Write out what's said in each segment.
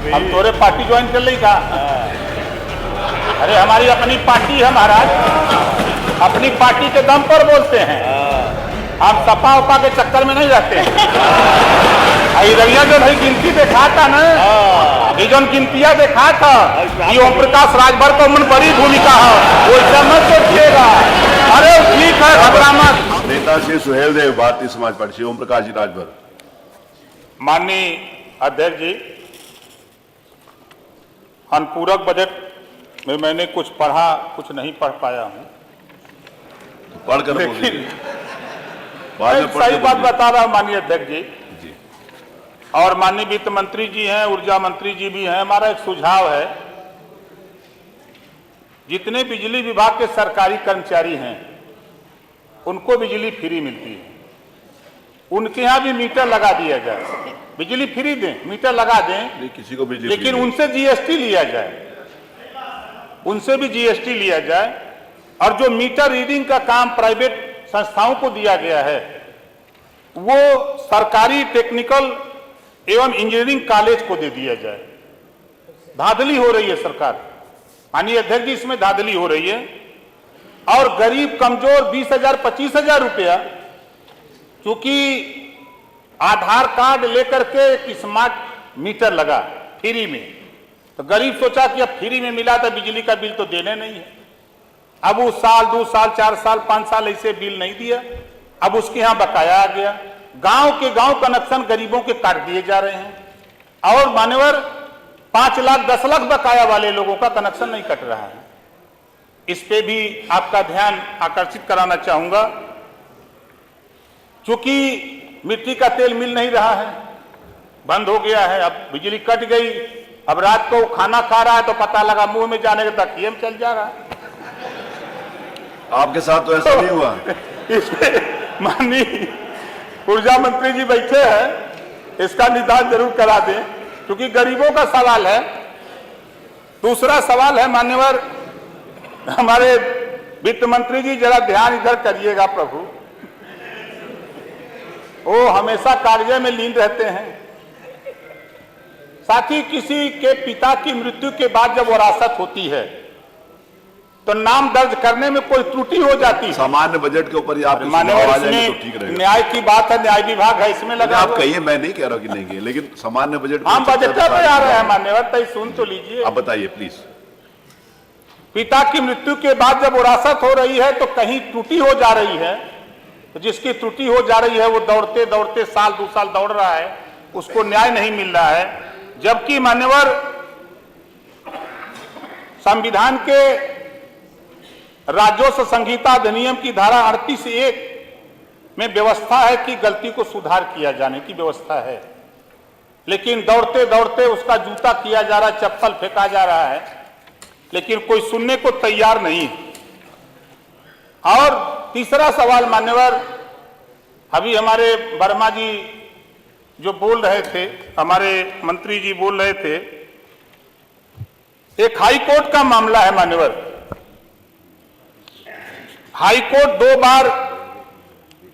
हम तोरे party join कर ली का? अरे हमारी अपनी पार्टी है महाराज, अपनी पार्टी के दम पर बोलते हैं, हम सपा उपा के चक्कर में नहीं रहते हैं। रैया जो भाई गिनती देखा था ना, ये जो गिनतियां देखा था, ये ओम प्रकाश राजभर को मन बड़ी भूमिका है, वो ऐसा मत सोचिएगा। अरे ठीक है, घबरा मत। नेता श्री सुहेल देव, भारतीय समाज पार्टी, श्री ओम प्रकाश जी राजभर। माननीय अध्यक्ष जी, अनुपूरक बजट में मैंने कुछ पढ़ा, कुछ नहीं पढ़ पाया हूं, पढ़कर लेकिन सही बात बता रहा हूं माननीय अध्यक्ष जी। और माननीय वित्त मंत्री जी हैं, ऊर्जा मंत्री जी भी हैं। हमारा एक सुझाव है, जितने बिजली विभाग के सरकारी कर्मचारी हैं उनको बिजली फ्री मिलती है, उनके यहाँ भी मीटर लगा दिया जाए। बिजली फ्री दें, मीटर लगा दें, किसी को बिजली, लेकिन उनसे जीएसटी लिया जाए, उनसे भी जीएसटी लिया जाए। और जो मीटर रीडिंग का काम प्राइवेट संस्थाओं को दिया गया है, वो सरकारी टेक्निकल एवं इंजीनियरिंग कॉलेज को दे दिया जाए। धांधली हो रही है सरकार, माननीय अध्यक्ष जी, इसमें धांधली हो रही है। और गरीब कमजोर 20,000 25,000 रुपया, क्योंकि आधार कार्ड लेकर के एक स्मार्ट मीटर लगा फ्री में, तो गरीब सोचा कि अब फ्री में मिला तो बिजली का बिल तो देने नहीं है। अब वो साल 2 साल 4 साल 5 साल ऐसे बिल नहीं दिया, अब उसके यहाँ बकाया आ गया। गांव के गांव कनेक्शन गरीबों के काट दिए जा रहे हैं, और मान्यवर 5 लाख 10 लाख बकाया वाले लोगों का कनेक्शन नहीं कट रहा है। इस पे भी आपका ध्यान आकर्षित कराना चाहूंगा। चूंकि मिट्टी का तेल मिल नहीं रहा है, बंद हो गया है, अब बिजली कट गई, अब रात को खाना खा रहा है तो पता लगा मुंह में जाने के तकिए में चल जा रहा है। आपके साथ तो ऐसा नहीं हुआ? इसमें माननीय ऊर्जा मंत्री जी बैठे हैं, इसका निदान जरूर करा दें, क्योंकि गरीबों का सवाल है। दूसरा सवाल है मान्यवर, हमारे वित्त मंत्री जी जरा ध्यान इधर करिएगा प्रभु, वो हमेशा कार्य में लीन रहते हैं। साथ ही किसी के पिता की मृत्यु के बाद जब वरासत होती है तो नाम दर्ज करने में कोई त्रुटि हो जाती है। सामान्य बजट के ऊपर आप न्याय की बात है, न्याय विभाग है इसमें लगा। आप कहिए, मैं नहीं कह रहा कि नहीं, लेकिन सामान्य बजट हम बजट में आ रहे हैं मान्यवर, तो सुन तो लीजिए। आप बताइए प्लीज। पिता की मृत्यु के बाद जब विरासत हो रही है तो कहीं त्रुटि हो जा रही है, तो जिसकी त्रुटि हो जा रही है वो दौड़ते दौड़ते साल 2 साल दौड़ रहा है, उसको न्याय नहीं मिल रहा है। जबकि मान्यवर संविधान के राजस्व संहिता अधिनियम की धारा 38(1) में व्यवस्था है कि गलती को सुधार किया जाने की व्यवस्था है, लेकिन दौड़ते दौड़ते उसका जूता किया जा रहा है, चप्पल फेंका जा रहा है, लेकिन कोई सुनने को तैयार नहीं। और तीसरा सवाल मान्यवर, अभी हमारे वर्मा जी जो बोल रहे थे, हमारे मंत्री जी बोल रहे थे, एक हाई कोर्ट का मामला है मान्यवर। हाई कोर्ट 2 बार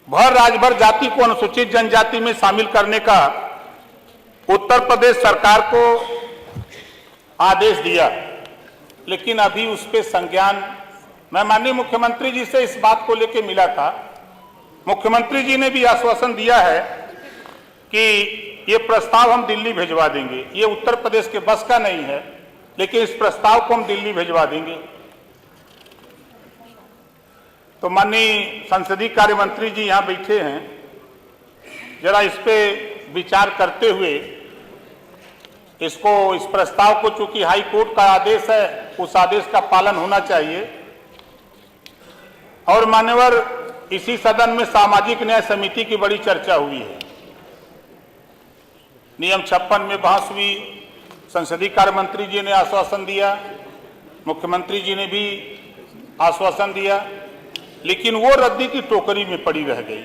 भर राजभर जाति को अनुसूचित जनजाति में शामिल करने का उत्तर प्रदेश सरकार को आदेश दिया, लेकिन अभी उस पर संज्ञान, मैं माननीय मुख्यमंत्री जी से इस बात को लेकर मिला था, मुख्यमंत्री जी ने भी आश्वासन दिया है कि ये प्रस्ताव हम दिल्ली भिजवा देंगे। ये उत्तर प्रदेश के बस का नहीं है, लेकिन इस प्रस्ताव को हम दिल्ली भिजवा देंगे। तो माननीय संसदीय कार्य मंत्री जी यहाँ बैठे हैं, जरा इस पे विचार करते हुए इस प्रस्ताव को, चूंकि हाई कोर्ट का आदेश है, उस आदेश का पालन होना चाहिए। और मान्यवर, इसी सदन में सामाजिक न्याय समिति की बड़ी चर्चा हुई है, नियम 56 में बहस हुई, संसदीय कार्य मंत्री जी ने आश्वासन दिया, मुख्यमंत्री जी ने भी आश्वासन दिया, लेकिन वो रद्दी की टोकरी में पड़ी रह गई।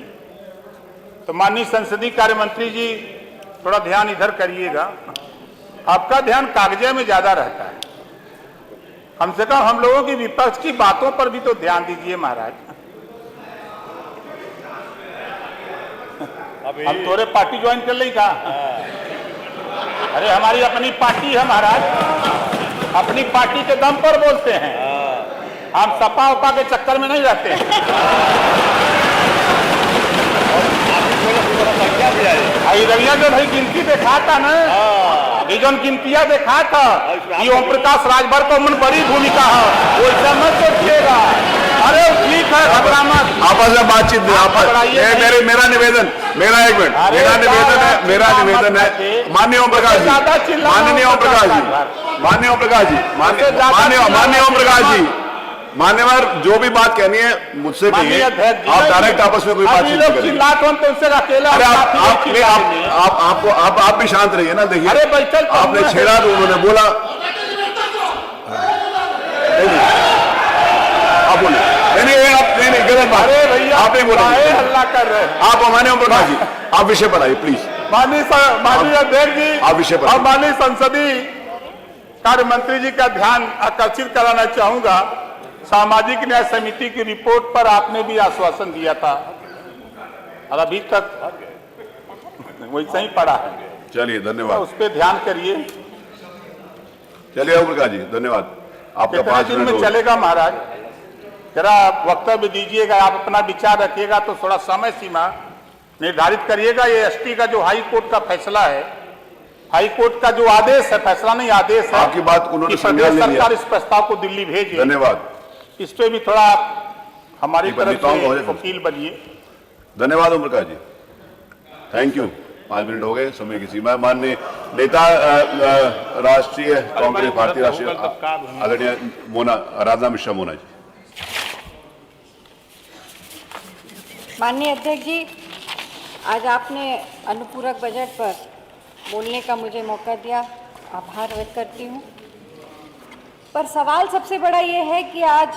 तो माननीय संसदीय कार्य मंत्री जी थोड़ा ध्यान इधर करिएगा, आपका ध्यान कागजे में ज्यादा रहता है, कम से कम हम लोगों की विपक्ष की बातों पर भी तो ध्यान दीजिए महाराज। हम तोरे पार्टी ज्वाइन कर ली का? अरे हमारी अपनी पार्टी है महाराज, अपनी पार्टी के दम पर बोलते हैं, हम सपा उपा के चक्कर में नहीं रहते हैं। रविया जो भाई गिनती देखा था ना, ये जो गिनतियां देखा था, ये ओम प्रकाश राजभर को मन बड़ी भूमिका है, वो ऐसा मत सोचिएगा। अरे ठीक है, घबरा मत, आपस में बातचीत नहीं, आपस मेरा निवेदन, मेरा एक मिनट, मेरा निवेदन है माननीय ओम प्रकाश जी, माननीय ओम प्रकाश जी, माननीय ओम प्रकाश जी, माननीय ओम प्रकाश जी, मान्यवर जो भी बात कहनी है मुझसे कहिए, आप डायरेक्ट आपस में कोई बातचीत नहीं करेंगे। अरे आप भी शांत रहिए ना, देखिए आपने छेड़ा तो उन्होंने बोला, आप बोले नहीं गलत बात, आप नहीं बोले, हल्ला कर रहे हैं आप माननीय ओम प्रकाश जी, आप विषय पर आइए प्लीज। माननीय अध्यक्ष जी, आप विषय पर, माननीय संसदीय कार्य मंत्री जी का ध्यान आकर्षित कराना चाहूंगा। सामाजिक न्याय समिति की रिपोर्ट पर आपने भी आश्वासन दिया था और अभी तक वैसे ही पड़ा है। चलिए धन्यवाद, तो उस पर ध्यान करिए। चलिए ओम प्रकाश जी धन्यवाद, आपका 5 दिन मिनट में चलेगा महाराज, जरा वक्तव्य दीजिएगा, आप अपना विचार रखिएगा तो थोड़ा समय सीमा निर्धारित करिएगा। ये एसटी का जो हाई कोर्ट का फैसला है, हाई कोर्ट का जो आदेश है, फैसला नहीं आदेश है, आपकी बात उन्होंने प्रदेश सरकार इस प्रस्ताव को दिल्ली भेजे। धन्यवाद, इस पे भी थोड़ा आप हमारी तरफ से वकील बनिए। धन्यवाद Om Prakash ji, thank you. 5 minute हो गए, समय की सीमा। माननीय नेता राष्ट्रीय कांग्रेस, भारतीय राष्ट्रीय आदरणीय मोना राधा मिश्रा मोना जी। माननीय अध्यक्ष जी, आज आपने अनुपूरक बजट पर बोलने का मुझे मौका दिया, आभार व्यक्त करती हूँ। पर सवाल सबसे बड़ा ये है कि आज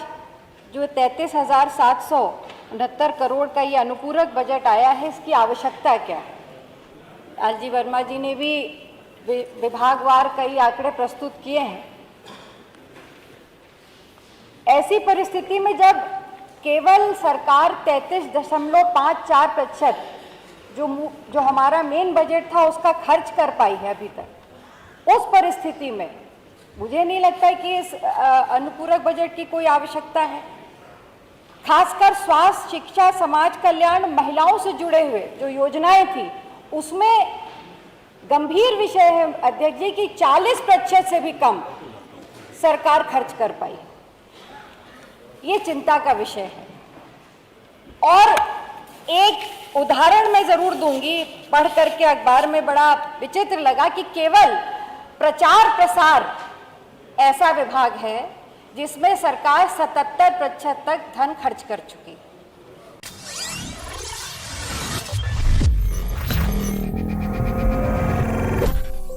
जो 33,769 करोड़ का ये अनुपूरक बजट आया है, इसकी आवश्यकता क्या है? एलजी वर्मा जी ने भी विभागवार कई आंकड़े प्रस्तुत किए हैं। ऐसी परिस्थिति में जब केवल सरकार 33.54% जो हमारा मेन बजट था उसका खर्च कर पाई है अभी तक, उस परिस्थिति में मुझे नहीं लगता है कि इस अनुपूरक बजट की कोई आवश्यकता है। खासकर स्वास्थ्य, शिक्षा, समाज कल्याण, महिलाओं से जुड़े हुए जो योजनाएं थी, उसमें गंभीर विषय है अध्यक्ष जी कि 40% से भी कम सरकार खर्च कर पाई। ये चिंता का विषय है। और एक उदाहरण मैं जरूर दूंगी, पढ़ करके अखबार में बड़ा विचित्र लगा कि केवल प्रचार प्रसार ऐसा विभाग है जिसमें सरकार 77% तक धन खर्च कर चुकी।